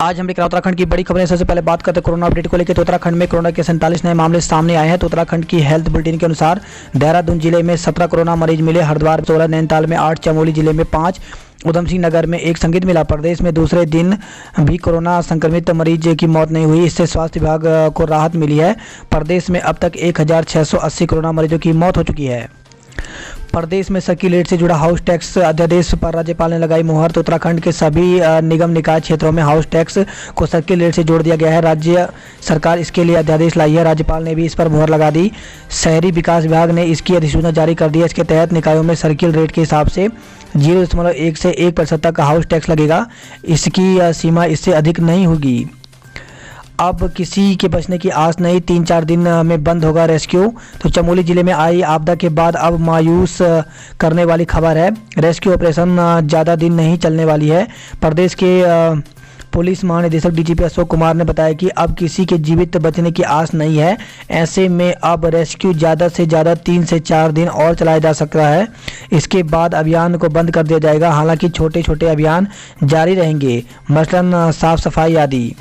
आज हम लेकर उत्तराखंड की बड़ी खबरें। सबसे पहले बात करते हैं कोरोना अपडेट को लेकर। तो उत्तराखंड में कोरोना के 47 नए मामले सामने आए हैं। तो उत्तराखंड की हेल्थ बुलेटिन के अनुसार देहरादून जिले में 17 कोरोना मरीज मिले, हरिद्वार 16, नैनीताल में 8, चमोली जिले में 5, उधम सिंह नगर में 1 संदिग्ध मिला। प्रदेश में दूसरे दिन भी कोरोना संक्रमित मरीज की मौत नहीं हुई, इससे स्वास्थ्य विभाग को राहत मिली है। प्रदेश में अब तक 1680 कोरोना मरीजों की मौत हो चुकी है। प्रदेश में सर्किल रेट से जुड़ा हाउस टैक्स अध्यादेश पर राज्यपाल ने लगाई मुहर। तो उत्तराखंड के सभी निगम निकाय क्षेत्रों में हाउस टैक्स को सर्किल रेट से जोड़ दिया गया है। राज्य सरकार इसके लिए अध्यादेश लाई है। राज्यपाल ने भी इस पर मुहर लगा दी। शहरी विकास विभाग ने इसकी अधिसूचना जारी कर दी है। इसके तहत निकायों में सर्किल रेट के हिसाब से 0.1 से 1% तक हाउस टैक्स लगेगा। इसकी सीमा इससे अधिक नहीं होगी। अब किसी के बचने की आस नहीं, 3-4 दिन में बंद होगा रेस्क्यू। तो चमोली जिले में आई आपदा के बाद अब मायूस करने वाली खबर है। रेस्क्यू ऑपरेशन ज़्यादा दिन नहीं चलने वाली है। प्रदेश के पुलिस महानिदेशक डीजीपी अशोक कुमार ने बताया कि अब किसी के जीवित बचने की आस नहीं है। ऐसे में अब रेस्क्यू ज़्यादा से ज़्यादा 3 से 4 दिन और चलाया जा सकता है। इसके बाद अभियान को बंद कर दिया जाएगा। हालांकि छोटे छोटे अभियान जारी रहेंगे, मसलन साफ सफाई आदि।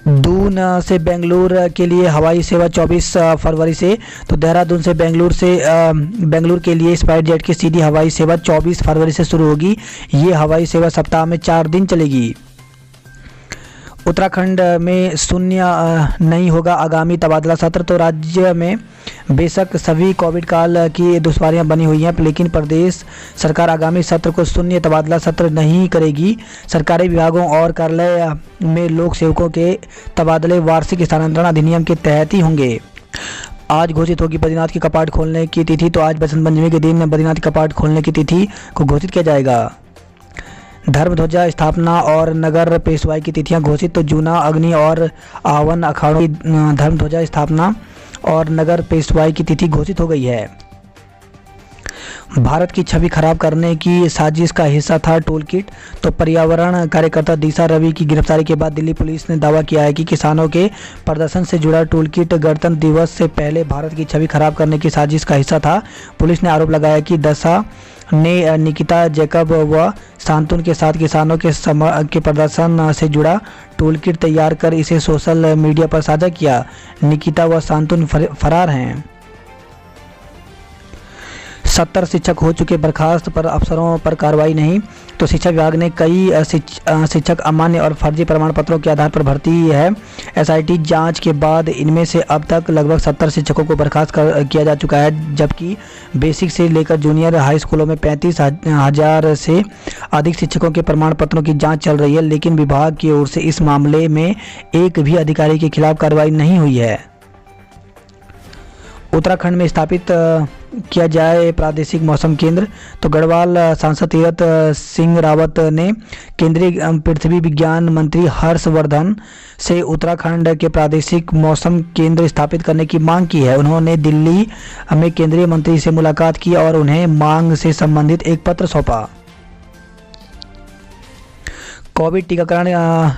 दून से बेंगलुरु के लिए हवाई सेवा 24 फरवरी से। तो देहरादून से बेंगलुरु के लिए स्पाइस जेट की सीधी हवाई सेवा 24 फरवरी से शुरू होगी। ये हवाई सेवा सप्ताह में 4 दिन चलेगी। उत्तराखंड में शून्य नहीं होगा आगामी तबादला सत्र। तो राज्य में बेशक सभी कोविड काल की दुश्वारियां बनी हुई हैं, लेकिन प्रदेश सरकार आगामी सत्र को शून्य तबादला सत्र नहीं करेगी। सरकारी विभागों और कार्यालय में लोक सेवकों के तबादले वार्षिक स्थानांतरण अधिनियम के तहत ही होंगे। आज घोषित होगी बद्रीनाथ की कपाट खोलने की तिथि। तो आज बसंत पंचमी के दिन बद्रीनाथ की कपाट खोलने की तिथि को घोषित किया जाएगा। धर्म ध्वजा स्थापना और नगर पेशवाई की तिथियां घोषित। तो जूना, अग्नि और आवन अखाड़ों की धर्म ध्वजा स्थापना और नगर पेशवाई की तिथि घोषित हो गई है। भारत की छवि खराब करने की साजिश का हिस्सा था टूल किट। तो पर्यावरण कार्यकर्ता दिशा रवि की गिरफ्तारी के बाद दिल्ली पुलिस ने दावा किया है कि किसानों के प्रदर्शन से जुड़ा टूल किट गणतंत्र दिवस से पहले भारत की छवि खराब करने की साजिश का हिस्सा था। पुलिस ने आरोप लगाया कि दशा ने निकिता जैकब व शांतुन के साथ किसानों के प्रदर्शन से जुड़ा टूल किट तैयार कर इसे सोशल मीडिया पर साझा किया। निकिता व शांतुन फरार हैं। 70 शिक्षक हो चुके बर्खास्त, पर अफसरों पर कार्रवाई नहीं। तो शिक्षा विभाग ने कई शिक्षक अमान्य और फर्जी प्रमाण पत्रों के आधार पर भर्ती है। एसआईटी जांच के बाद इनमें से अब तक लगभग 70 शिक्षकों को बर्खास्त किया जा चुका है, जबकि बेसिक से लेकर जूनियर हाई स्कूलों में 35,000 से अधिक शिक्षकों के प्रमाण पत्रों की जाँच चल रही है। लेकिन विभाग की ओर से इस मामले में एक भी अधिकारी के खिलाफ कार्रवाई नहीं हुई है। उत्तराखंड में स्थापित किया जाए प्रादेशिक मौसम केंद्र। तो गढ़वाल सांसद तीरथ सिंह रावत ने केंद्रीय पृथ्वी विज्ञान मंत्री हर्षवर्धन से उत्तराखंड के प्रादेशिक मौसम केंद्र स्थापित करने की मांग की है। उन्होंने दिल्ली में केंद्रीय मंत्री से मुलाकात की और उन्हें मांग से संबंधित एक पत्र सौंपा। कोविड टीकाकरण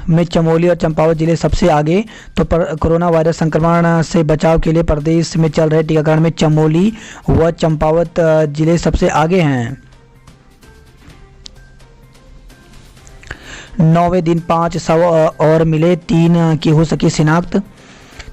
में चमोली और चंपावत जिले सबसे आगे। तो कोरोना वायरस संक्रमण से बचाव के लिए प्रदेश में चल रहे टीकाकरण में चमोली व चंपावत जिले सबसे आगे हैं। 9वें दिन 5 शव और मिले, 3 की हो सकी शिनाख्त।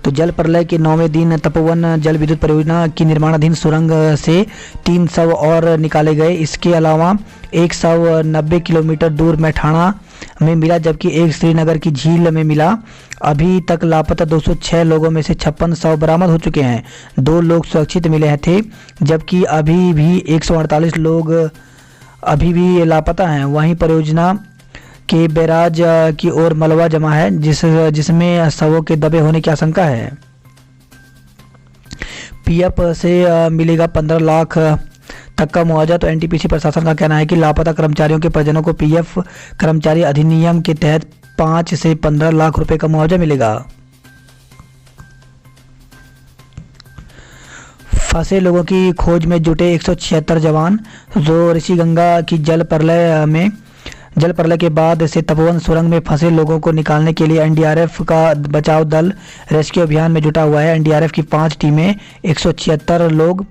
तो जल प्रलय के 9वें दिन तपोवन जल विद्युत परियोजना की निर्माणाधीन सुरंग से 3 शव और निकाले गए। इसके अलावा एक शव 90 किलोमीटर दूर मैठाणा में मिला, जबकि एक श्रीनगर की झील में मिला। अभी तक लापता 206 लोगों में से 56 शव बरामद हो चुके हैं। 2 लोग सुरक्षित मिले थे, जबकि अभी भी 148 लोग अभी भी लापता हैं। वहीं परियोजना के बैराज की ओर मलबा जमा है, जिसमें शवों के दबे होने की आशंका है। पीएफ से मिलेगा 15 लाख तक का मुआवजा। तो एनटीपीसी प्रशासन का कहना है कि लापता कर्मचारियों के परिजनों को पीएफ कर्मचारी अधिनियम के तहत 5 से 15 लाख रुपए का मुआवजा मिलेगा। फंसे लोगों की खोज में जुटे 176 जवान। जो ऋषिगंगा की जल प्रलय के बाद से तपोवन सुरंग में फंसे लोगों को निकालने के लिए एनडीआरएफ का बचाव दल रेस्क्यू अभियान में जुटा हुआ है। एनडीआरएफ की 5 टीमें 176 लोग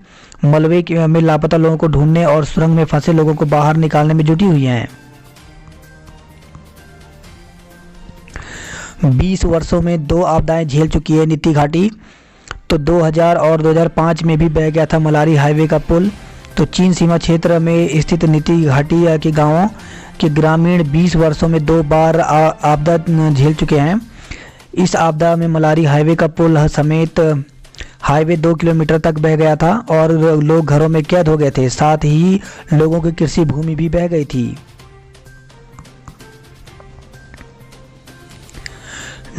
मलबे में लापता लोगों को ढूंढने और सुरंग में फंसे लोगों को बाहर निकालने में जुटी हुई हैं। 20 वर्षों में 2 आपदाएं झेल चुकी है नीति घाटी। तो 2000 और 2005 में भी बह गया था मलारी हाईवे का पुल। तो चीन सीमा क्षेत्र में स्थित नीति घाटी के गांवों के ग्रामीण 20 वर्षों में 2 बार आपदा झेल चुके हैं। इस आपदा में मलारी हाईवे का पुल समेत हाईवे 2 किलोमीटर तक बह गया था और लोग घरों में कैद हो गए थे। साथ ही लोगों की कृषि भूमि भी बह गई थी।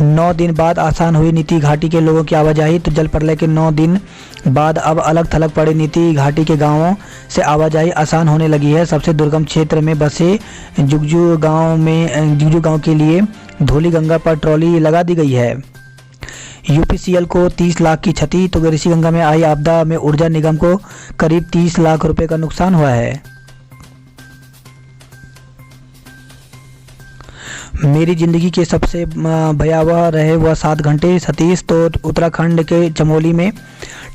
9 दिन बाद आसान हुई नीति घाटी के लोगों की आवाजाही। तो जल प्रलय के 9 दिन बाद अब अलग थलग पड़े नीति घाटी के गांवों से आवाजाही आसान होने लगी है। सबसे दुर्गम क्षेत्र में बसे जुगजू गांव के लिए धौली गंगा पर ट्रॉली लगा दी गई है। यूपीसीएल को 30 लाख की क्षति। तो ऋषिगंगा में आई आपदा में ऊर्जा निगम को करीब 30 लाख रुपए का नुकसान हुआ है। मेरी जिंदगी के सबसे भयावह रहे वह 7 घंटे। सतीश तो उत्तराखंड के चमोली में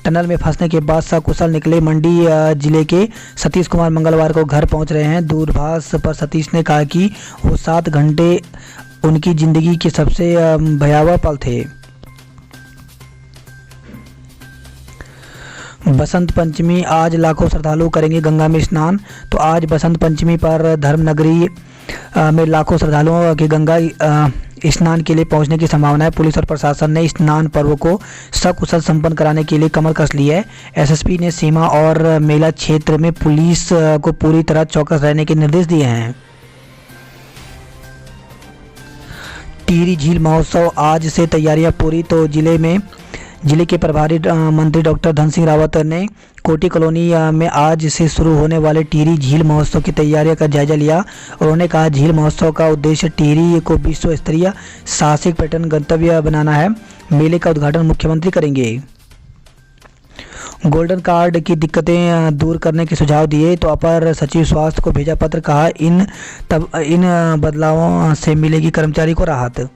टनल में फंसने के बाद सकुशल निकले। मंडी जिले के सतीश कुमार मंगलवार को घर पहुंच रहे हैं। दूरभाष पर सतीश ने कहा कि वो 7 घंटे उनकी जिंदगी के सबसे भयावह पल थे। बसंत पंचमी आज लाखों श्रद्धालु करेंगे गंगा में स्नान। तो आज बसंत पंचमी पर धर्मनगरी में लाखों श्रद्धालुओं के गंगा स्नान के लिए पहुंचने की संभावना है। पुलिस और प्रशासन ने स्नान पर्व को सकुशल संपन्न कराने के लिए कमर कस ली है। एसएसपी ने सीमा और मेला क्षेत्र में पुलिस को पूरी तरह चौकस रहने के निर्देश दिए हैं। टिहरी झील महोत्सव आज से तैयारियां पूरी। तो जिले के प्रभारी मंत्री डॉक्टर धन सिंह रावत ने कोटी कॉलोनी में आज से शुरू होने वाले टिहरी झील महोत्सव की तैयारियों का जायजा लिया। उन्होंने कहा झील महोत्सव का उद्देश्य टिहरी को विश्व स्तरीय साहसिक पर्यटन गंतव्य बनाना है। मेले का उद्घाटन मुख्यमंत्री करेंगे। गोल्डन कार्ड की दिक्कतें दूर करने के सुझाव दिए। तो अपर सचिव स्वास्थ्य को भेजा पत्र। कहा इन बदलावों से मिलेगी कर्मचारी को राहत।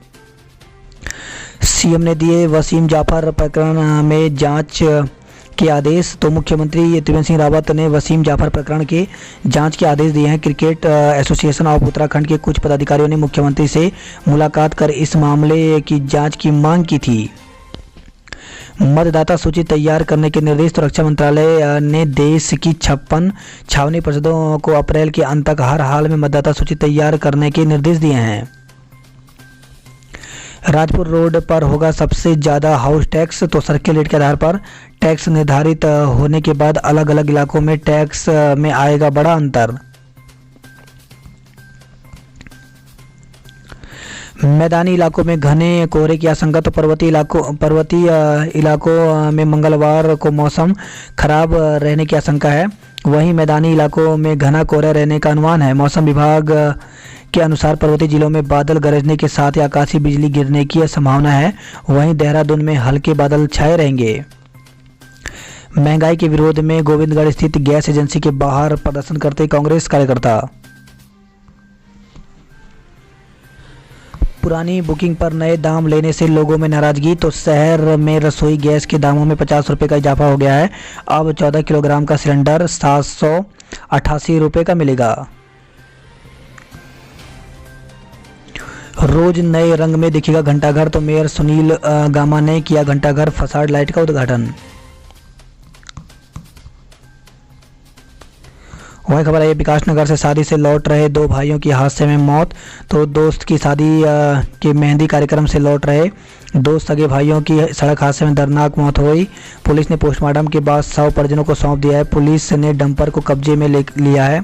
सीएम ने दिए वसीम जाफर प्रकरण में जांच के आदेश। तो मुख्यमंत्री त्रिवेंद्र सिंह रावत ने वसीम जाफर प्रकरण के जांच के आदेश दिए हैं। क्रिकेट एसोसिएशन ऑफ उत्तराखंड के कुछ पदाधिकारियों ने मुख्यमंत्री से मुलाकात कर इस मामले की जांच की मांग की थी। मतदाता सूची तैयार करने के निर्देश। तो रक्षा मंत्रालय ने देश की 56 छावनी परिषदों को अप्रैल के अंत तक हर हाल में मतदाता सूची तैयार करने के निर्देश दिए हैं। राजपुर रोड पर होगा सबसे ज़्यादा हाउस टैक्स। तो सर्किल रेट के आधार पर टैक्स निर्धारित होने के बाद अलग अलग इलाकों में टैक्स में आएगा बड़ा अंतर। मैदानी इलाकों में घने कोहरे की आशंका। तो पर्वतीय इलाकों में मंगलवार को मौसम खराब रहने की आशंका है। वहीं मैदानी इलाकों में घना कोहरा रहने का अनुमान है। मौसम विभाग के अनुसार पर्वतीय जिलों में बादल गरजने के साथ ही आकाशीय बिजली गिरने की संभावना है। वहीं देहरादून में हल्के बादल छाए रहेंगे। महंगाई के विरोध में गोविंदगढ़ स्थित गैस एजेंसी के बाहर प्रदर्शन करते कांग्रेस कार्यकर्ता। पुरानी बुकिंग पर नए दाम लेने से लोगों में नाराजगी। तो शहर में रसोई गैस के दामों में 50 रुपये का इजाफा हो गया है। अब 14 किलोग्राम का सिलेंडर 788 रुपये का मिलेगा। रोज नए रंग में दिखेगा घंटाघर। तो मेयर सुनील गामा ने किया घंटाघर फसाड लाइट का उद्घाटन। वही खबर है विकासनगर से शादी से लौट रहे 2 भाइयों की हादसे में मौत। तो दोस्त की शादी के मेहंदी कार्यक्रम से लौट रहे 2 सगे भाइयों की सड़क हादसे में दर्दनाक मौत हो गई। पुलिस ने पोस्टमार्टम के बाद शव परिजनों को सौंप दिया है। पुलिस ने डंपर को कब्जे में ले लिया है।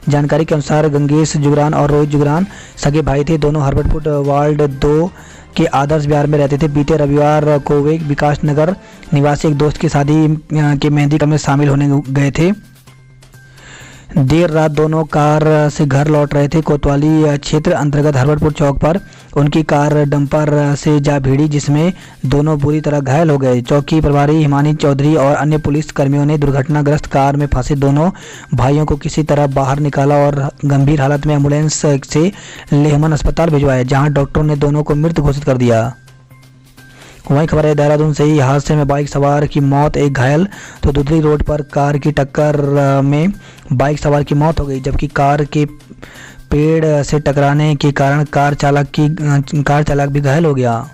जानकारी के अनुसार गंगेश जुगरान और रोहित जुगरान सगे भाई थे। दोनों हरबटपुर वार्ड 2 के आदर्श विहार में रहते थे। बीते रविवार को वे विकासनगर निवासी एक दोस्त की शादी के मेहंदी कार्यक्रम में शामिल होने गए थे। देर रात दोनों कार से घर लौट रहे थे। कोतवाली क्षेत्र अंतर्गत हरबटपुर चौक पर उनकी कार डंपर से जा भिड़ी, जिसमें दोनों बुरी तरह घायल हो गए। चौकी प्रभारी हिमानी चौधरी और अन्य पुलिस कर्मियों ने दुर्घटनाग्रस्त कार में फंसे दोनों भाइयों को किसी तरह बाहर निकाला और गंभीर हालत में एम्बुलेंस से लेहमन अस्पताल भिजवाया, जहां डॉक्टरों ने दोनों को मृत घोषित कर दिया। वहीं खबर है देहरादून से ही हादसे में बाइक सवार की मौत, एक घायल। तो दुधली रोड पर कार की टक्कर में बाइक सवार की मौत हो गई, जबकि कार के पेड़ से टकराने के कारण कार चालक भी घायल हो गया।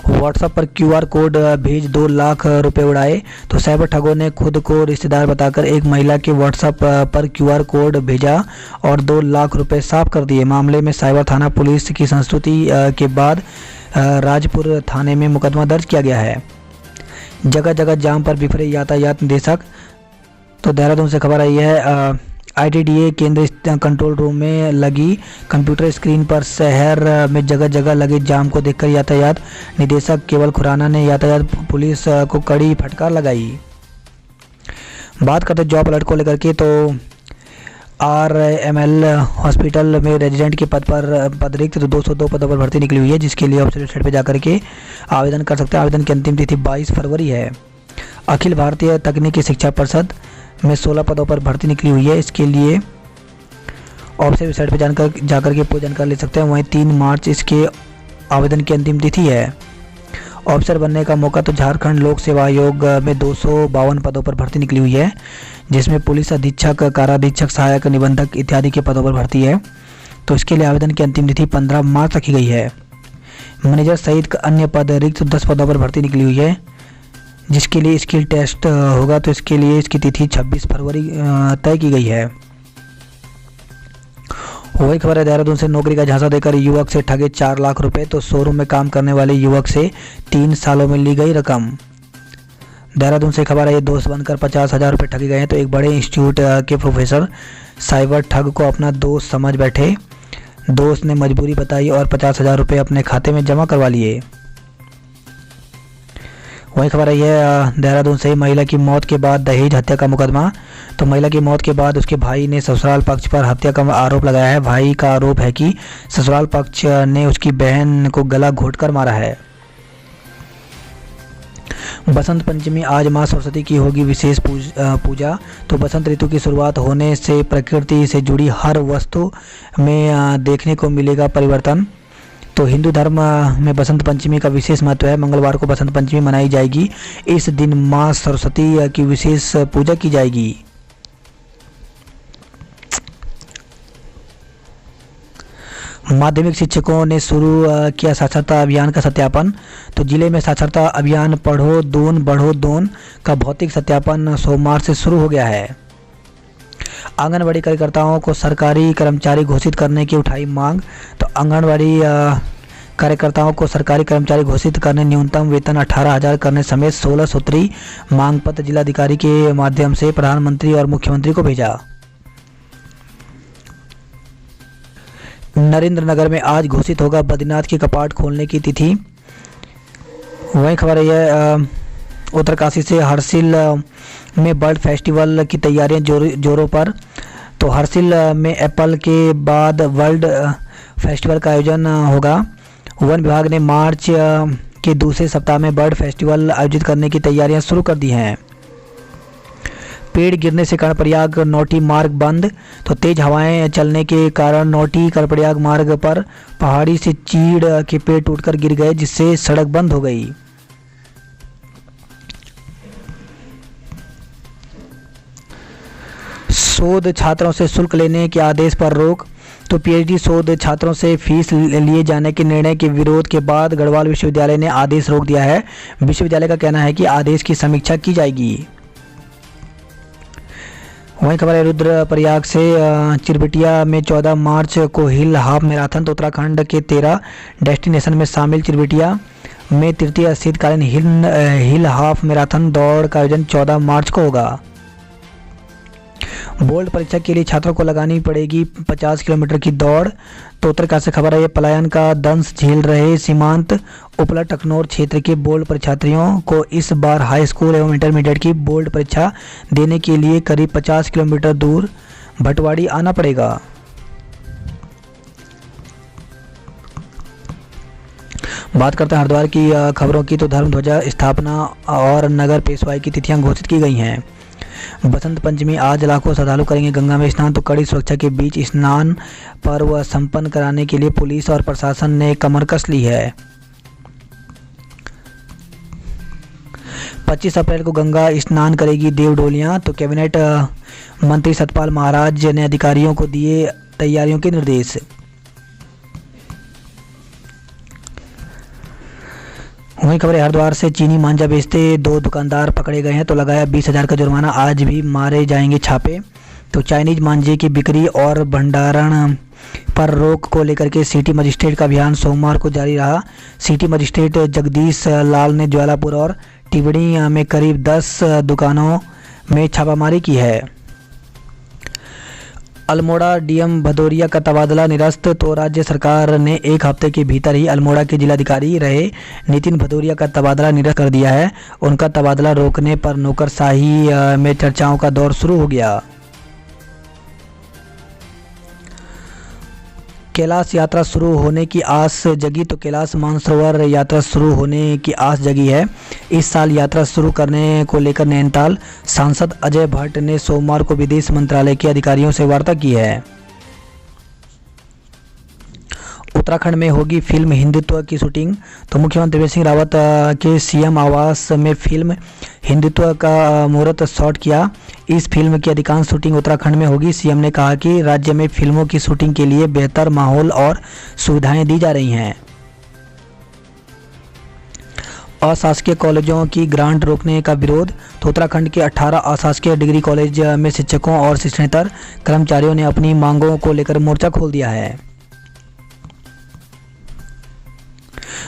व्हाट्सएप पर क्यूआर कोड भेज 2 लाख रुपए उड़ाए। तो साइबर ठगों ने खुद को रिश्तेदार बताकर एक महिला के व्हाट्सएप पर क्यूआर कोड भेजा और 2 लाख रुपए साफ कर दिए। मामले में साइबर थाना पुलिस की संस्तुति के बाद राजपुर थाने में मुकदमा दर्ज किया गया है। जगह जगह जाम पर बिफरे यातायात निदेशक। तो देहरादून से खबर आई है, ITDA केंद्र कंट्रोल रूम में लगी कंप्यूटर स्क्रीन पर शहर में जगह जगह लगे जाम को देखकर यातायात निदेशक केवल खुराना ने यातायात पुलिस को कड़ी फटकार लगाई। बात करते जॉब अलर्ट को लेकर के, तो RML हॉस्पिटल में रेजिडेंट के पद रिक्त 202 पदों पर भर्ती निकली हुई है, जिसके लिए ऑफिशियल वेबसाइट पर जाकर के आवेदन कर सकते हैं। आवेदन की अंतिम तिथि 22 फरवरी है। अखिल भारतीय तकनीकी शिक्षा परिषद में 16 पदों पर भर्ती निकली हुई है। इसके लिए ऑफिशियल वेबसाइट पर जाकर के पूरी जानकारी ले सकते हैं। वहीं 3 मार्च इसके आवेदन की अंतिम तिथि है। ऑफिसर बनने का मौका, तो झारखंड लोक सेवा आयोग में 252 पदों पर भर्ती निकली हुई है, जिसमें पुलिस अधीक्षक, काराधीक्षक, सहायक निबंधक इत्यादि के पदों पर भर्ती है। तो इसके लिए आवेदन की अंतिम तिथि 15 मार्च रखी गई है। मैनेजर सहित अन्य पद रिक्त 10 पदों पर भर्ती निकली हुई है, जिसके लिए स्किल टेस्ट होगा। तो इसके लिए इसकी तिथि 26 फरवरी तय की गई है। वही खबर है, देहरादून से नौकरी का झांसा देकर युवक से ठगे 4 लाख रुपए। तो शोरूम में काम करने वाले युवक से 3 सालों में ली गई रकम। देहरादून से खबर है, ये दोस्त बनकर 50,000 रुपये ठगे गए हैं। तो एक बड़े इंस्टीट्यूट के प्रोफेसर साइबर ठग को अपना दोस्त समझ बैठे। दोस्त ने मजबूरी बताई और 50,000 रुपये अपने खाते में जमा करवा लिए। वही खबर आई है, देहरादून से महिला की मौत के बाद दहेज हत्या का मुकदमा। तो महिला की मौत के बाद उसके भाई ने ससुराल पक्ष पर हत्या का आरोप लगाया है। भाई का आरोप है कि ससुराल पक्ष ने उसकी बहन को गला घोंटकर मारा है। बसंत पंचमी, आज मां सरस्वती की होगी विशेष पूजा। तो बसंत ऋतु की शुरुआत होने से प्रकृति से जुड़ी हर वस्तु में देखने को मिलेगा परिवर्तन। तो हिंदू धर्म में बसंत पंचमी का विशेष महत्व है। मंगलवार को बसंत पंचमी मनाई जाएगी। इस दिन मां सरस्वती की विशेष पूजा की जाएगी। माध्यमिक शिक्षकों ने शुरू किया साक्षरता अभियान का सत्यापन। तो जिले में साक्षरता अभियान पढ़ो दून बढ़ो दून का भौतिक सत्यापन सोमवार से शुरू हो गया है। आंगनबाड़ी कार्यकर्ताओं को सरकारी कर्मचारी घोषित करने की उठाई मांग। तो आंगनबाड़ी कार्यकर्ताओं को सरकारी कर्मचारी घोषित करने, न्यूनतम वेतन 18,000 करने समेत 16 सूत्री मांग पत्र जिलाधिकारी के माध्यम से प्रधानमंत्री और मुख्यमंत्री को भेजा। नरेंद्रनगर में आज घोषित होगा बद्रीनाथ के कपाट खोलने की तिथि। वही खबर है, उत्तरकाशी से हर्षिल में बर्ड फेस्टिवल की तैयारियां जोरों पर। तो हर्षिल में एप्पल के बाद वर्ल्ड फेस्टिवल का आयोजन होगा। वन विभाग ने मार्च के दूसरे सप्ताह में बर्ड फेस्टिवल आयोजित करने की तैयारियां शुरू कर दी हैं। पेड़ गिरने से कर्णप्रयाग नौटी मार्ग बंद। तो तेज हवाएं चलने के कारण नौटी कर्णप्रयाग मार्ग पर पहाड़ी से चीड़ के पेड़ टूटकर गिर गए, जिससे सड़क बंद हो गई। शोध छात्रों से शुल्क लेने के आदेश पर रोक। तो PhD शोध छात्रों से फीस लिए जाने के निर्णय के विरोध के बाद गढ़वाल विश्वविद्यालय ने आदेश रोक दिया है। विश्वविद्यालय का कहना है कि आदेश की समीक्षा की जाएगी। वहीं खबर है, रुद्रप्रयाग से चिरबिटिया में 14 मार्च को हिल हाफ मैराथन। तो उत्तराखंड के 13 डेस्टिनेशन में शामिल चिरबिटिया में तृतीय शीतकालीन हिल हाफ मैराथन दौड़ का आयोजन 14 मार्च को होगा। बोर्ड परीक्षा के लिए छात्रों को लगानी पड़ेगी 50 किलोमीटर की दौड़। तो उत्तरकाशी से खबर है, ये पलायन का दंश झेल रहे सीमांत उपला टकनौर क्षेत्र के बोर्ड परीक्षार्थियों को इस बार हाई स्कूल एवं इंटरमीडिएट की बोर्ड परीक्षा देने के लिए करीब 50 किलोमीटर दूर भटवाड़ी आना पड़ेगा। बात करते हैं हरिद्वार की खबरों की। तो धर्म ध्वजा स्थापना और नगर पेशवाई की तिथियां घोषित की गई हैं। बसंत पंचमी, आज लाखों श्रद्धालु करेंगे गंगा में स्नान। तो कड़ी सुरक्षा के बीच स्नान पर्व संपन्न कराने के लिए पुलिस और प्रशासन ने कमर कस ली है। 25 अप्रैल को गंगा स्नान करेगी देव डोलियां। तो कैबिनेट मंत्री सतपाल महाराज ने अधिकारियों को दिए तैयारियों के निर्देश। वहीं खबर है, हरिद्वार से चीनी मांझा बेचते 2 दुकानदार पकड़े गए हैं, तो लगाया 20,000 का जुर्माना, आज भी मारे जाएंगे छापे। तो चाइनीज मांझे की बिक्री और भंडारण पर रोक को लेकर के सिटी मजिस्ट्रेट का अभियान सोमवार को जारी रहा। सिटी मजिस्ट्रेट जगदीश लाल ने ज्वालापुर और टिवड़ी में करीब 10 दुकानों में छापामारी की है। अल्मोड़ा डीएम भदौरिया का तबादला निरस्त। तो राज्य सरकार ने 1 हफ्ते के भीतर ही अल्मोड़ा के जिलाधिकारी रहे नितिन भदौरिया का तबादला निरस्त कर दिया है। उनका तबादला रोकने पर नौकरशाही में चर्चाओं का दौर शुरू हो गया। कैलाश यात्रा शुरू होने की आस जगी। तो कैलाश मानसरोवर यात्रा शुरू होने की आस जगी है। इस साल यात्रा शुरू करने को लेकर नैनीताल सांसद अजय भट्ट ने सोमवार को विदेश मंत्रालय के अधिकारियों से वार्ता की है। उत्तराखंड में होगी फिल्म हिंदुत्व की शूटिंग। तो मुख्यमंत्री त्रिवेंद्र सिंह रावत के सीएम आवास में फिल्म हिंदुत्व का मुहूर्त शॉट किया। इस फिल्म की अधिकांश शूटिंग उत्तराखंड में होगी। सीएम ने कहा कि राज्य में फिल्मों की शूटिंग के लिए बेहतर माहौल और सुविधाएं दी जा रही हैं। अशासकीय कॉलेजों की ग्रांट रोकने का विरोध। तो उत्तराखंड के 18 अशासकीय डिग्री कॉलेज में शिक्षकों और शिक्षणेतर कर्मचारियों ने अपनी मांगों को लेकर मोर्चा खोल दिया है।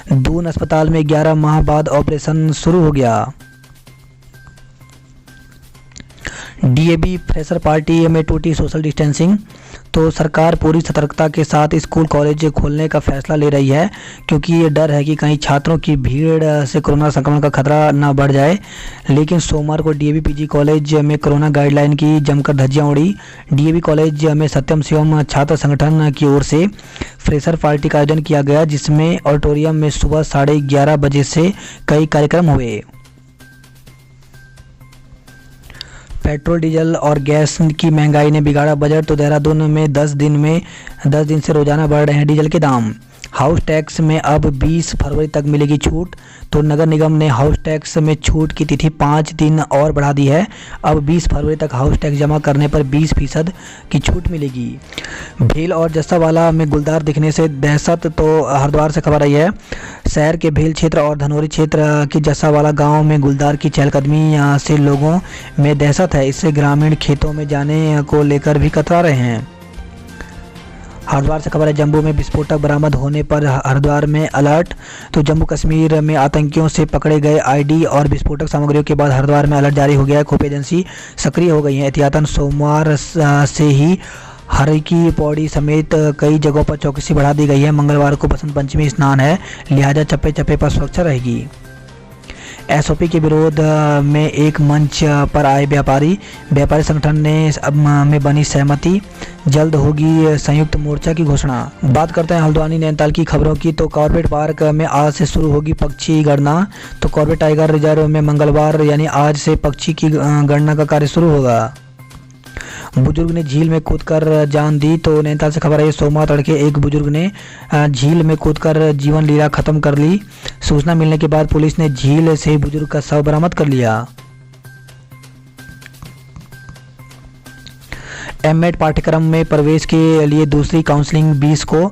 दून अस्पताल में 11 माह बाद ऑपरेशन शुरू हो गया। डीएवी फ्रेशर पार्टी में टूटी सोशल डिस्टेंसिंग। तो सरकार पूरी सतर्कता के साथ स्कूल कॉलेज खोलने का फैसला ले रही है, क्योंकि ये डर है कि कहीं छात्रों की भीड़ से कोरोना संक्रमण का खतरा न बढ़ जाए। लेकिन सोमवार को डीएवी पीजी कॉलेज में कोरोना गाइडलाइन की जमकर धज्जियां उड़ी। डीएवी कॉलेज में सत्यम शिवम छात्र संगठन की ओर से फ्रेशर पार्टी का आयोजन किया गया, जिसमें ऑडिटोरियम में सुबह 11:30 बजे से कई कार्यक्रम हुए। पेट्रोल डीजल और गैस की महंगाई ने बिगाड़ा बजट। तो देहरादून में 10 दिन से रोजाना बढ़ रहे हैं डीजल के दाम। हाउस टैक्स में अब 20 फरवरी तक मिलेगी छूट। तो नगर निगम ने हाउस टैक्स में छूट की तिथि 5 दिन और बढ़ा दी है। अब 20 फरवरी तक हाउस टैक्स जमा करने पर 20% की छूट मिलेगी। भेल और जस्सावाला में गुलदार दिखने से दहशत। तो हरिद्वार से खबर आई है, शहर के भेल क्षेत्र और धनौरी क्षेत्र की जस्सावाला गांव में गुलदार की चहलकदमी से लोगों में दहशत है। इससे ग्रामीण खेतों में जाने को लेकर भी कतरा रहे हैं। हरिद्वार से खबर है, जम्मू में विस्फोटक बरामद होने पर हरिद्वार में अलर्ट। तो जम्मू कश्मीर में आतंकियों से पकड़े गए आईडी और विस्फोटक सामग्रियों के बाद हरिद्वार में अलर्ट जारी हो गया है। खुफिया एजेंसी सक्रिय हो गई है। एहतियातन सोमवार से ही हर की पौड़ी समेत कई जगहों पर चौकसी बढ़ा दी गई है। मंगलवार को बसंत पंचमी स्नान है, लिहाजा चप्पे चप्पे पर सुरक्षा रहेगी। एसओपी के विरोध में एक मंच पर आए व्यापारी संगठन में बनी सहमति। जल्द होगी संयुक्त मोर्चा की घोषणा। बात करते हैं हल्द्वानी नैनीताल की खबरों की। तो कॉर्बेट पार्क में आज से शुरू होगी पक्षी गणना। तो कॉर्बेट टाइगर रिजर्व में मंगलवार यानी आज से पक्षी की गणना का कार्य शुरू होगा। बुजुर्ग ने झील में कूदकर जान दी। तो नैनीताल से खबर है, सोमवार तड़के एक बुजुर्ग ने झील में कूदकर जीवन लीला खत्म कर ली। सूचना मिलने के बाद पुलिस ने झील से बुजुर्ग का शव बरामद कर लिया। एमएड पाठ्यक्रम में प्रवेश के लिए दूसरी काउंसलिंग 20 को।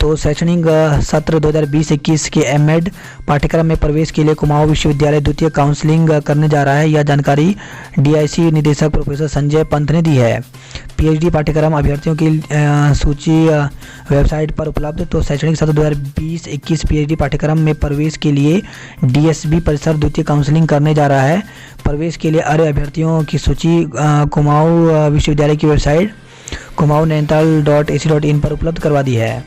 तो शैक्षणिक सत्र 2020-21 के एमएड पाठ्यक्रम में प्रवेश के लिए कुमाऊं विश्वविद्यालय द्वितीय काउंसलिंग करने जा रहा है। यह जानकारी डीआईसी निदेशक प्रोफेसर संजय पंत ने दी है। पीएचडी पाठ्यक्रम अभ्यर्थियों की सूची वेबसाइट पर उपलब्ध। तो शैक्षणिक सत्र 2020-21 पीएचडी पाठ्यक्रम में प्रवेश के लिए डीएसबी परिसर द्वितीय काउंसलिंग करने जा रहा है। प्रवेश के लिए अर्ह अभ्यर्थियों की सूची कुमाऊं विश्वविद्यालय की वेबसाइट kumaunnainital.ac.in पर उपलब्ध करवा दी है।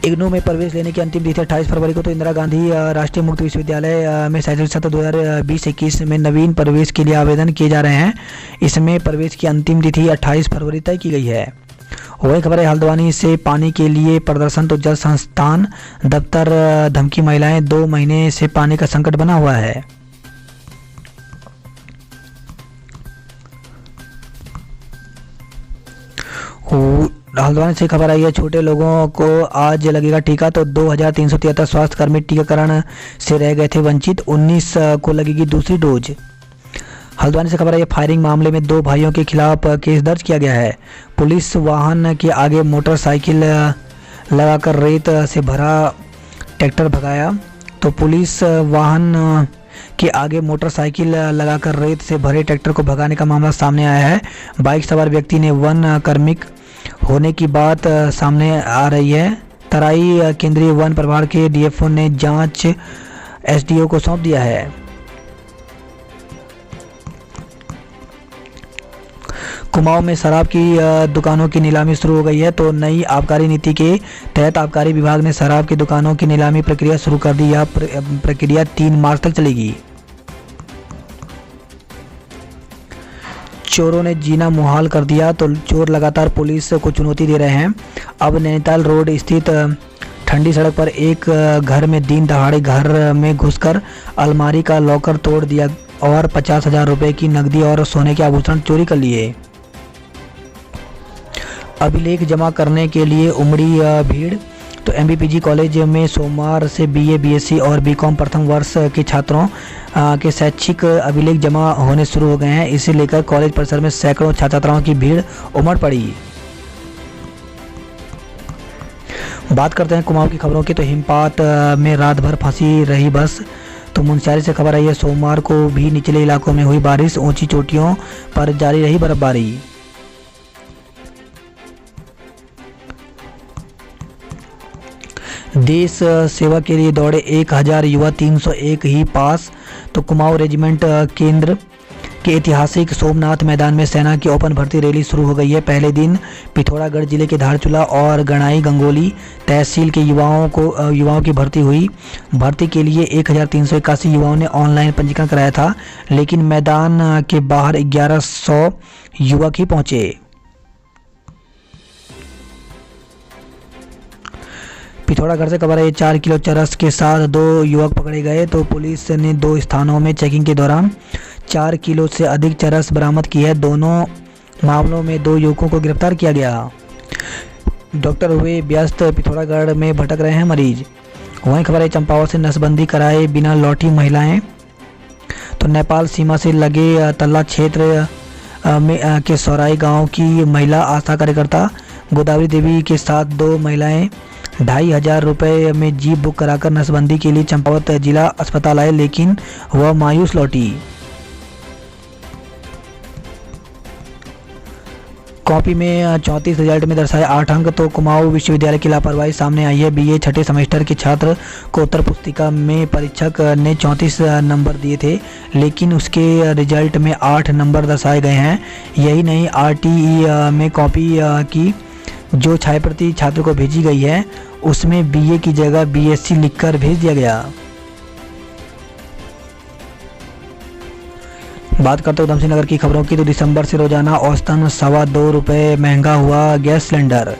इग्नू में प्रवेश लेने की अंतिम तिथि 28 फरवरी को। तो इंदिरा गांधी राष्ट्रीय मुक्त विश्वविद्यालय में शैक्षणिक सत्र 2020-21 में नवीन प्रवेश के लिए आवेदन किए जा रहे हैं। इसमें प्रवेश की अंतिम तिथि 28 फरवरी तय की गई है। वही खबर है, हल्द्वानी से पानी के लिए प्रदर्शन। तो जल संस्थान दफ्तर धमकी, महिलाएं 2 महीने से पानी का संकट बना हुआ है। हल्द्वानी से खबर आई है, छोटे लोगों को आज लगेगा टीका, तो 2373 स्वास्थ्य कर्मी टीकाकरण से रह गए थे वंचित, 19 को लगेगी दूसरी डोज। हल्द्वानी से खबर आई है, फायरिंग मामले में 2 भाइयों के खिलाफ केस दर्ज किया गया है। पुलिस वाहन के आगे मोटरसाइकिल लगाकर रेत से भरा ट्रैक्टर भगाया। तो पुलिस वाहन के आगे मोटरसाइकिल लगाकर रेत से भरे ट्रैक्टर को भगाने का मामला सामने आया है। बाइक सवार व्यक्ति ने वन कार्मिक होने की बात सामने आ रही है। तराई केंद्रीय वन प्रभाग के डीएफओ ने जांच एसडीओ को सौंप दिया है। कुमाऊं में शराब की दुकानों की नीलामी शुरू हो गई है। तो नई आबकारी नीति के तहत आबकारी विभाग ने शराब की दुकानों की नीलामी प्रक्रिया शुरू कर दी। यह प्रक्रिया 3 मार्च तक चलेगी। चोरों ने जीना मुहाल कर दिया, तो चोर लगातार पुलिस को चुनौती दे रहे हैं। अब नैनीताल रोड स्थित ठंडी सड़क पर एक घर में दिन दहाड़े घर में घुसकर अलमारी का लॉकर तोड़ दिया और 50,000 रुपये की नकदी और सोने के आभूषण चोरी कर लिए। अभिलेख जमा करने के लिए उमड़ी भीड़। तो एमबीपीजी कॉलेज में सोमवार से बीए, बीएससी और बीकॉम प्रथम वर्ष के छात्रों के शैक्षिक अभिलेख जमा होने शुरू हो गए हैं। इसे लेकर कॉलेज परिसर में सैकड़ों छात्र छात्राओं की भीड़ उमड़ पड़ी। बात करते हैं कुमाऊं की खबरों की। तो हिमपात में रात भर फंसी रही बस। तो मुनस्यारी से खबर आई है, सोमवार को भी निचले इलाकों में हुई बारिश, ऊंची चोटियों पर जारी रही बर्फबारी। देश सेवा के लिए दौड़े 1000 युवा, 301 ही पास। तो कुमाऊं रेजिमेंट केंद्र के ऐतिहासिक सोमनाथ मैदान में सेना की ओपन भर्ती रैली शुरू हो गई है। पहले दिन पिथौरागढ़ जिले के धारचूला और गणाई गंगोली तहसील के युवाओं की भर्ती हुई। भर्ती के लिए 1381 युवाओं ने ऑनलाइन पंजीकरण कराया था, लेकिन मैदान के बाहर 1100 युवक ही पहुंचे। पिथौरागढ़ से खबर है, 4 किलो चरस के साथ 2 युवक पकड़े गए। तो पुलिस ने 2 स्थानों में चेकिंग के दौरान 4 किलो से अधिक चरस बरामद की है। दोनों मामलों में 2 युवकों को गिरफ्तार किया गया। डॉक्टर हुए व्यस्त, पिथौरागढ़ में भटक रहे हैं मरीज। वहीं खबर है, चंपावत से नसबंदी कराए बिना लौटी महिलाएं। तो नेपाल सीमा से लगे तल्ला क्षेत्र में के सौराई गांव की महिला आशा कार्यकर्ता गोदावरी देवी के साथ 2 महिलाएं 2,500 रुपये में जीप बुक कराकर नसबंदी के लिए चंपावत जिला अस्पताल आए, लेकिन वह मायूस लौटी। कॉपी में 34 रिजल्ट में दर्शाए 8 अंक। तो कुमाऊं विश्वविद्यालय की लापरवाही सामने आई है। बीए छठे सेमेस्टर के छात्र को उत्तर पुस्तिका में परीक्षक ने 34 नंबर दिए थे, लेकिन उसके रिजल्ट में 8 नंबर दर्शाए गए हैं। यही नहीं, आरटीई में कॉपी की जो छायाप्रति छात्र को भेजी गई है, उसमें बीए की जगह बीएससी लिखकर भेज दिया गया। बात करते हैं उधमसिंह नगर की खबरों की। तो दिसंबर से रोजाना औसतन 2.25 रुपये महंगा हुआ गैस सिलेंडर।